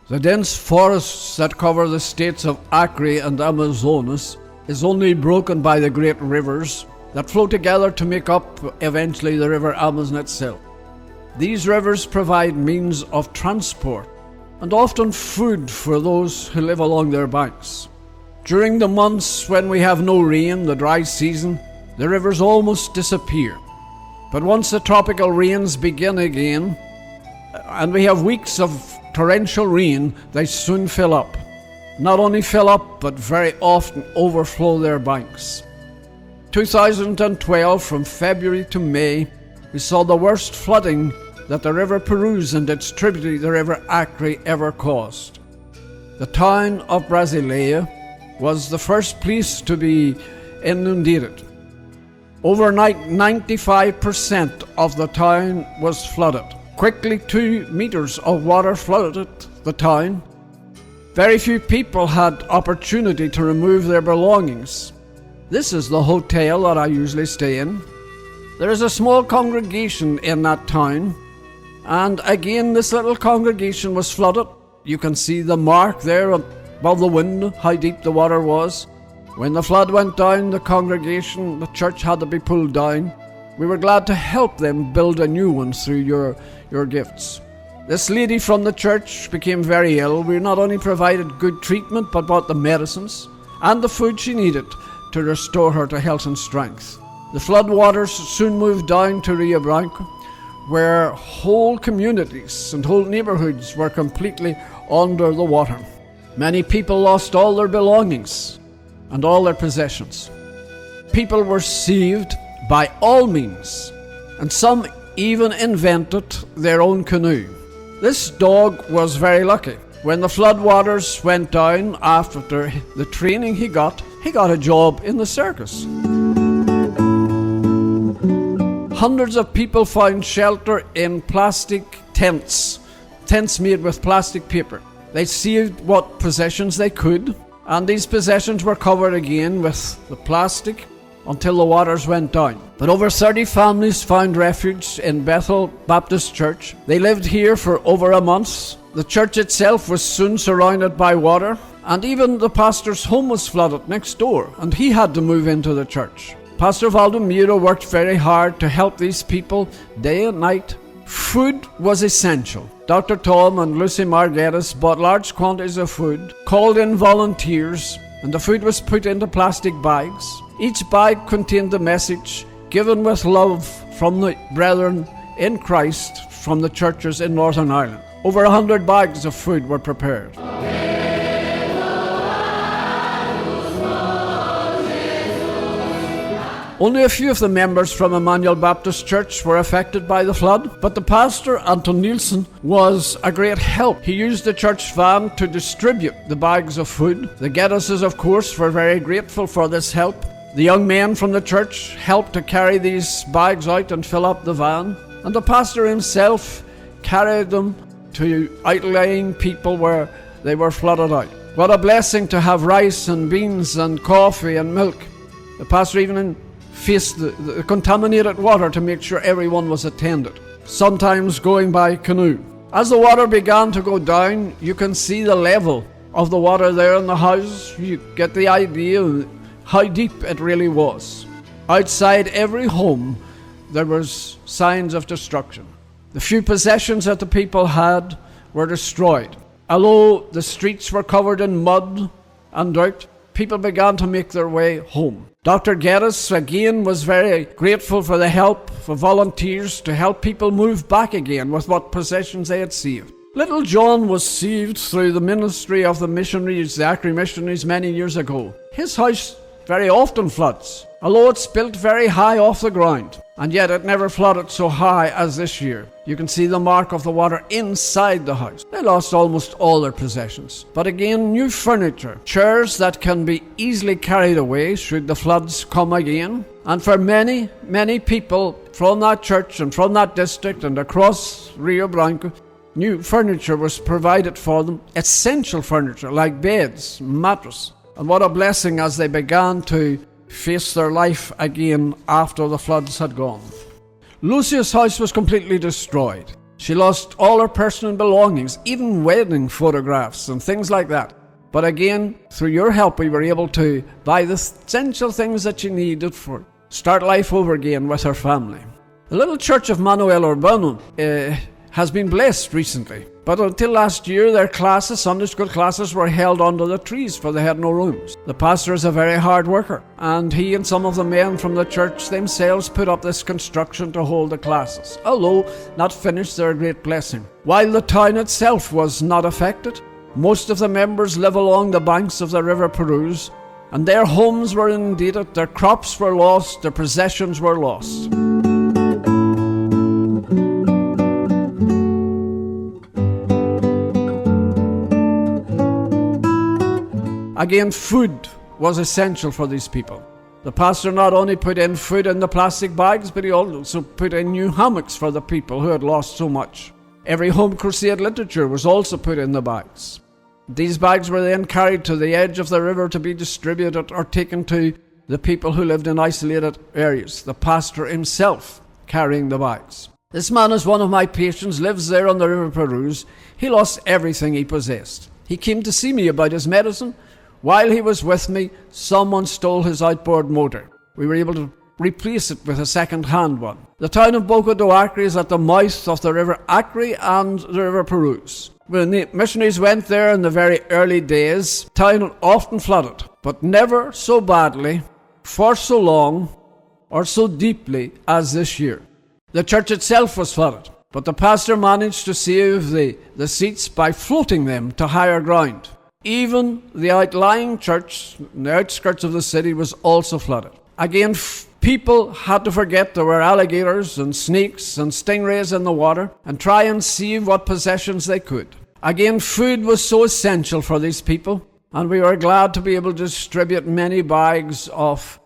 The dense forests that cover the states of Acre and Amazonas is only broken by the great rivers that flow together to make up eventually the river Amazon itself. These rivers provide means of transport and often food for those who live along their banks. During the months when we have no rain, the dry season, the rivers almost disappear. But once the tropical rains begin again, and we have weeks of torrential rain, they soon fill up. Not only fill up, but very often overflow their banks. 2012, from February to May, we saw the worst flooding that the River Purus and its tributary, the River Acre, ever caused. The town of Brasileia was the first place to be inundated. Overnight, 95% of the town was flooded. Quickly, 2 meters of water flooded the town. Very few people had opportunity to remove their belongings. This is the hotel that I usually stay in. There is a small congregation in that town, and again this little congregation was flooded. You can see the mark there above the window, how deep the water was. When the flood went down, the congregation, the church had to be pulled down. We were glad to help them build a new one through your gifts. This lady from the church became very ill. We not only provided good treatment, but bought the medicines and the food she needed to restore her to health and strength. The flood waters soon moved down to Rio Branco, where whole communities and whole neighborhoods were completely under the water. Many people lost all their belongings and all their possessions. People were saved by all means, and some even invented their own canoe. This dog was very lucky. When the flood waters went down after the training he got a job in the circus. Hundreds of people found shelter in plastic tents made with plastic paper. They saved what possessions they could, and these possessions were covered again with the plastic until the waters went down. But over 30 families found refuge in Bethel Baptist Church. They lived here for over a month. The church itself was soon surrounded by water, and even the pastor's home was flooded next door, and he had to move into the church. Pastor Valdomiro worked very hard to help these people day and night. Food was essential. Dr. Tom and Lucy Margueras bought large quantities of food, called in volunteers, and the food was put into plastic bags. Each bag contained the message given with love from the brethren in Christ from the churches in Northern Ireland. Over 100 bags of food were prepared. Only a few of the members from Emmanuel Baptist Church were affected by the flood, but the pastor, Anton Nielsen, was a great help. He used the church van to distribute the bags of food. The Geddeses, of course, were very grateful for this help. The young men from the church helped to carry these bags out and fill up the van, and the pastor himself carried them to outlying people where they were flooded out. What a blessing to have rice and beans and coffee and milk. The pastor even faced the contaminated water to make sure everyone was attended, sometimes going by canoe. As the water began to go down, you can see the level of the water there in the house. You get the idea of how deep it really was. Outside every home, there was signs of destruction. The few possessions that the people had were destroyed. Although the streets were covered in mud and dirt, people began to make their way home. Dr. Geddes again was very grateful for the help for volunteers to help people move back again with what possessions they had saved. Little John was saved through the ministry of the missionaries, the Acre missionaries, many years ago. His house very often floods, although it's built very high off the ground, and yet it never flooded so high as this year. You can see the mark of the water inside the house. They lost almost all their possessions. But again, new furniture, chairs that can be easily carried away should the floods come again. And for many, many people from that church and from that district and across Rio Branco, new furniture was provided for them, essential furniture like beds, mattresses. And what a blessing as they began to face their life again after the floods had gone. Lucia's house was completely destroyed. She lost all her personal belongings, even wedding photographs and things like that. But again, through your help, we were able to buy the essential things that she needed for start life over again with her family. The little church of Manuel Urbano has been blessed recently. But until last year, their classes, Sunday school classes, were held under the trees for they had no rooms. The pastor is a very hard worker, and he and some of the men from the church themselves put up this construction to hold the classes. Although not finished, they're a great blessing. While the town itself was not affected, most of the members live along the banks of the River Purus, and their homes were inundated, their crops were lost, their possessions were lost. Again, food was essential for these people. The pastor not only put in food in the plastic bags, but he also put in new hammocks for the people who had lost so much. Every home crusade literature was also put in the bags. These bags were then carried to the edge of the river to be distributed or taken to the people who lived in isolated areas. The pastor himself carrying the bags. This man is one of my patients, lives there on the River Purus. He lost everything he possessed. He came to see me about his medicine. While he was with me, someone stole his outboard motor. We were able to replace it with a second-hand one. The town of Boca do Acre is at the mouth of the River Acre and the River Purus. When the missionaries went there in the very early days, the town often flooded, but never so badly, for so long, or so deeply as this year. The church itself was flooded, but the pastor managed to save the seats by floating them to higher ground. Even the outlying church, in the outskirts of the city, was also flooded. Again, people had to forget there were alligators and snakes and stingrays in the water and try and save what possessions they could. Again, food was so essential for these people, and we were glad to be able to distribute many bags of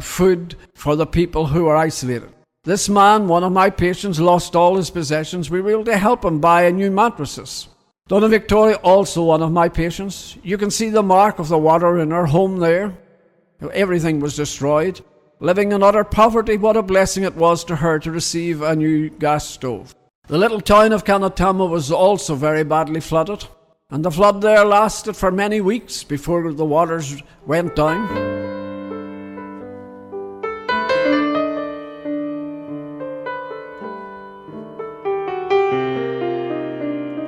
food for the people who were isolated. This man, one of my patients, lost all his possessions. We were able to help him buy new mattresses. Donna Victoria, also one of my patients. You can see the mark of the water in her home there. Everything was destroyed. Living in utter poverty, what a blessing it was to her to receive a new gas stove. The little town of Canatama was also very badly flooded, and the flood there lasted for many weeks before the waters went down.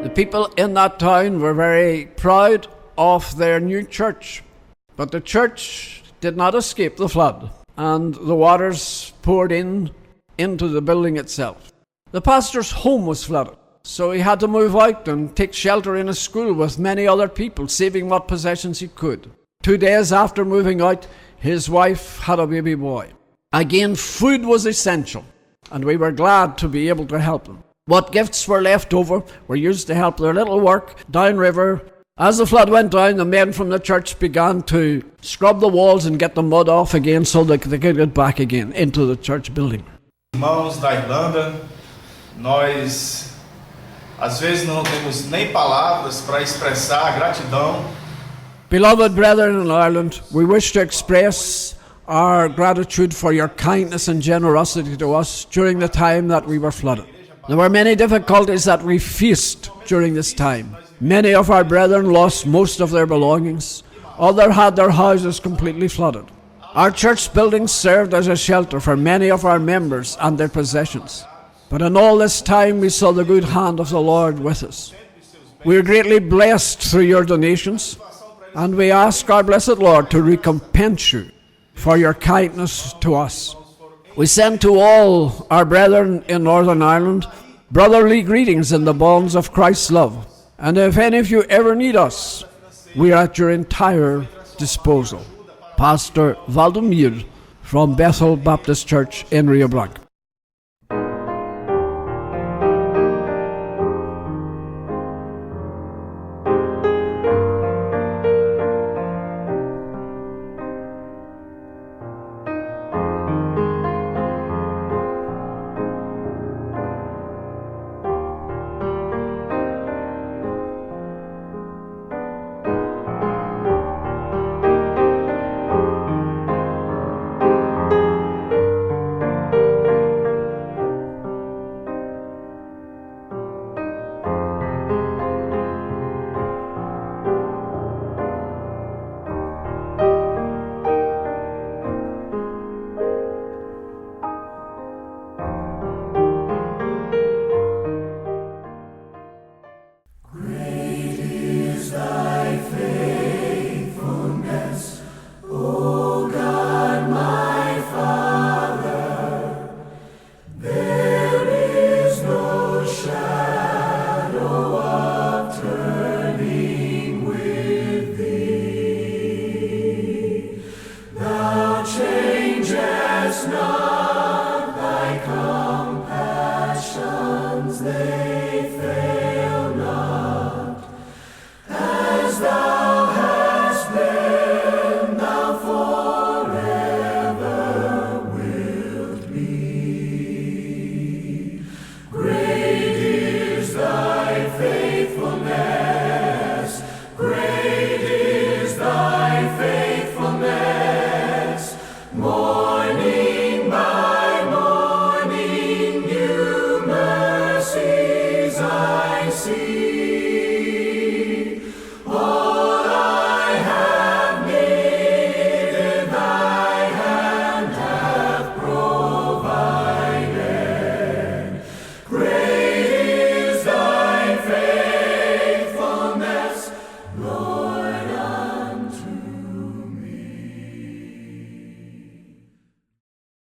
The people in that town were very proud of their new church, but the church did not escape the flood, and the waters poured into the building itself. The pastor's home was flooded, so he had to move out and take shelter in a school with many other people, saving what possessions he could. 2 days after moving out, his wife had a baby boy. Again, food was essential, and we were glad to be able to help them. What gifts were left over were used to help their little work downriver. As the flood went down, the men from the church began to scrub the walls and get the mud off again so that they could get back again into the church building. Irmãos da Irlanda, nós às vezes não temos nem palavras para expressar a gratidão. Beloved brethren in Ireland, we wish to express our gratitude for your kindness and generosity to us during the time that we were flooded. There were many difficulties that we faced during this time. Many of our brethren lost most of their belongings. Others had their houses completely flooded. Our church building served as a shelter for many of our members and their possessions. But in all this time we saw the good hand of the Lord with us. We are greatly blessed through your donations, and we ask our blessed Lord to recompense you for your kindness to us. We send to all our brethren in Northern Ireland brotherly greetings in the bonds of Christ's love. And if any of you ever need us, we are at your entire disposal. Pastor Valdomir from Bethel Baptist Church in Rio Blanco. Not thy compassions, they fail.